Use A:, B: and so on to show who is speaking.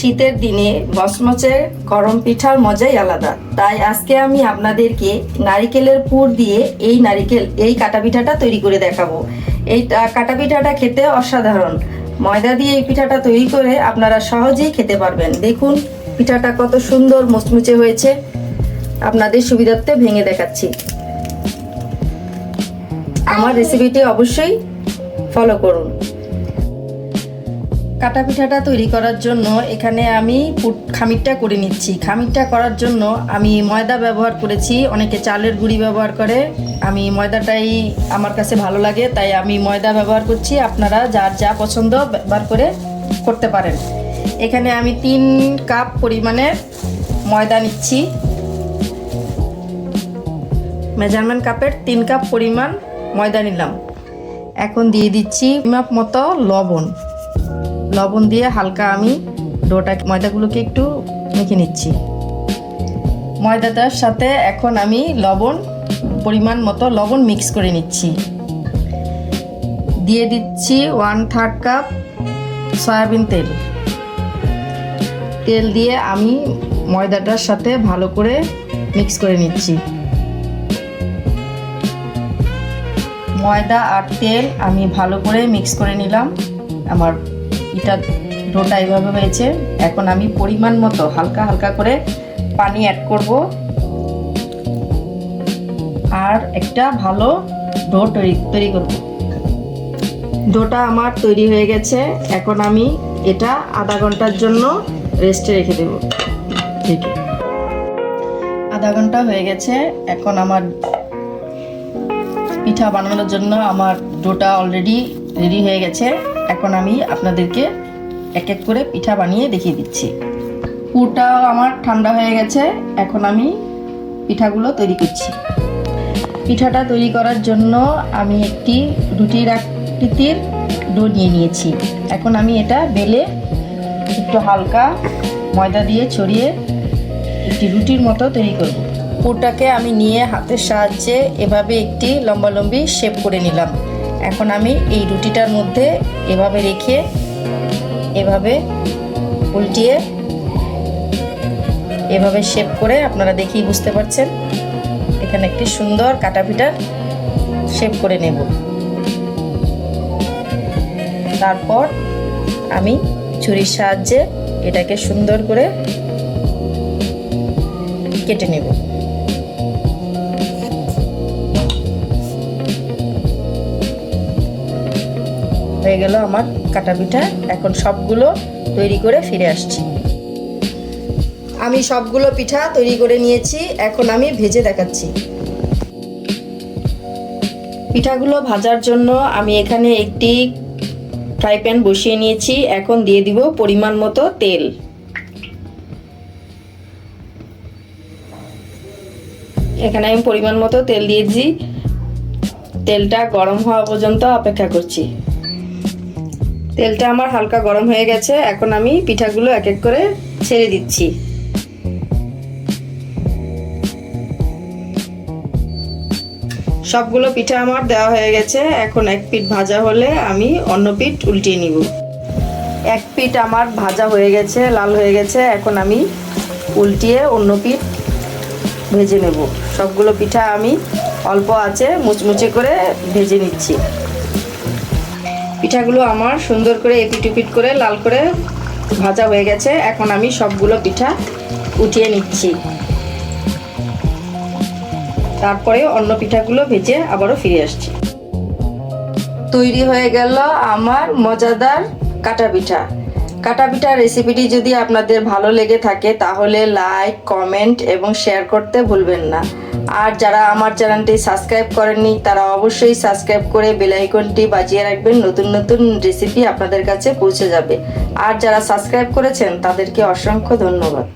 A: শীতের দিনে মচমচে গরম পিঠার মজাই আলাদা। তাই আজকে আমি আপনাদেরকে নারিকেলের পুর দিয়ে এই কাটা পিঠাটা তৈরি করে দেখাবো। এই কাটা পিঠাটা খেতে অসাধারণ। ময়দা দিয়ে এই পিঠাটা তৈরি করে আপনারা সহজেই খেতে পারবেন। দেখুন পিঠাটা কত সুন্দর মুচমুচে হয়েছে। আপনাদের সুবিধার্থে ভেঙে দেখাচ্ছি। আমার রেসিপিটি অবশ্যই ফলো করুন। কাটা পিঠাটা তৈরি করার জন্য এখানে আমি খামিরটা করে নিচ্ছি। খামিরটা করার জন্য আমি ময়দা ব্যবহার করেছি, অনেকে চালের গুঁড়ি ব্যবহার করে। আমি ময়দাটাই আমার কাছে ভালো লাগে, তাই আমি ময়দা ব্যবহার করছি। আপনারা যার যা পছন্দ ব্যবহার করে করতে পারেন। এখানে আমি 3 কাপ পরিমাণের ময়দা নিচ্ছি। মেজারমেন্ট কাপের 3 কাপ পরিমাণ ময়দা নিলাম। এখন দিয়ে দিচ্ছি মাপ মতো লবণ দিয়ে হালকা আমি ময়দাগুলোকে একটু মেখে নিচ্ছি। ময়দাটার সাথে এখন আমি পরিমাণ মতো লবণ মিক্স করে নিচ্ছি। দিয়ে দিচ্ছি 1/3 কাপ সয়াবিন তেল দিয়ে আমি ময়দাটার সাথে ভালো করে মিক্স করে নিচ্ছি। ময়দা আর তেল আমি ভালো করে মিক্স করে নিলাম। আমার ডোটা এইভাবে হয়েছে। এখন আমি পরিমাণ মতো হালকা হালকা করে পানি অ্যাড করব আর একটা ভালো ডো তৈরি করব। ডোটা আমার তৈরি হয়ে গেছে। এখন আমি এটা আধা ঘন্টার জন্য রেস্টে রেখে দেব। আধা ঘন্টা হয়ে গেছে। এখন আমার পিঠা বানানোর জন্য আমার ডোটা অলরেডি রেডি হয়ে গেছে। এখন আমি আপনাদেরকে এক এক করে পিঠা বানিয়ে দেখিয়ে দিচ্ছি। পুরটা আমার ঠান্ডা হয়ে গেছে। এখন আমি পিঠাগুলো তৈরি করছি। পিঠাটা তৈরি করার জন্য আমি একটি রুটির আকৃতির ডো নিয়ে নিয়েছি। এখন আমি এটা বেলে একটু হালকা ময়দা দিয়ে ছড়িয়ে একটি রুটির মতো তৈরি করব। পুরটাকে আমি নিয়ে হাতের সাহায্যে এভাবে একটি লম্বালম্বি শেপ করে নিলাম। এখন আমি এই রুটিটার মধ্যে এভাবে রেখে এভাবে উল্টিয়ে এভাবে শেপ করে আপনারা দেখেই বুঝতে পারছেন এখানে একটি সুন্দর কাটা পিঠার শেপ করে নেব। তারপর আমি ছুরির সাহায্যে এটাকে সুন্দর করে কেটে নেব। হয়ে গেল আমার কাটা পিঠা। এখন সবগুলো তৈরি করে ফিরে আসছি। আমি সবগুলো পিঠা তৈরি করে নিয়েছি। এখন আমি ভেজে দেখাচ্ছি। পিঠাগুলো ভাজার জন্য আমি এখানে একটি ফ্রাই প্যান বসিয়ে নিয়েছি। এখন দিয়ে দিব পরিমাণ মতো তেল। এখানে আমি পরিমাণ মতো তেল দিয়েছি। তেলটা গরম হওয়া পর্যন্ত অপেক্ষা করছি। তেলটা আমার হালকা গরম হয়ে গেছে। এখন আমি পিঠাগুলো এক এক করে ছেড়ে দিচ্ছি। সবগুলো পিঠা আমার দেওয়া হয়ে গেছে। এখন এক পিঠ ভাজা হলে আমি অন্য পিঠ উল্টিয়ে নিব। এক পিঠ আমার ভাজা হয়ে গেছে, লাল হয়ে গেছে। এখন আমি উল্টিয়ে অন্য পিঠ ভেজে নেব। সবগুলো পিঠা আমি অল্প আঁচে মুচমুচে করে ভেজে নিচ্ছি। পিঠাগুলো আমার সুন্দর করে এপিট ওপিট করে লাল করে ভাজা হয়ে গেছে। এখন আমি সবগুলো পিঠা উঠিয়ে নিচ্ছি। তারপরে অন্য পিঠাগুলো ভেজে আবারও ফিরে আসছি। তৈরি হয়ে গেল আমার মজাদার কাটা পিঠা। কাটা পিঠার রেসিপিটি যদি আপনাদের ভালো লেগে থাকে তাহলে লাইক, কমেন্ট এবং শেয়ার করতে ভুলবেন না। আর যারা আমার চ্যানেলটি সাবস্ক্রাইব করেননি তারা অবশ্যই সাবস্ক্রাইব করে বেল আইকনটি বাজিয়ে রাখবেন। নতুন নতুন রেসিপি আপনাদের কাছে পৌঁছে যাবে। আর যারা সাবস্ক্রাইব করেছেন তাদেরকে অসংখ্য ধন্যবাদ।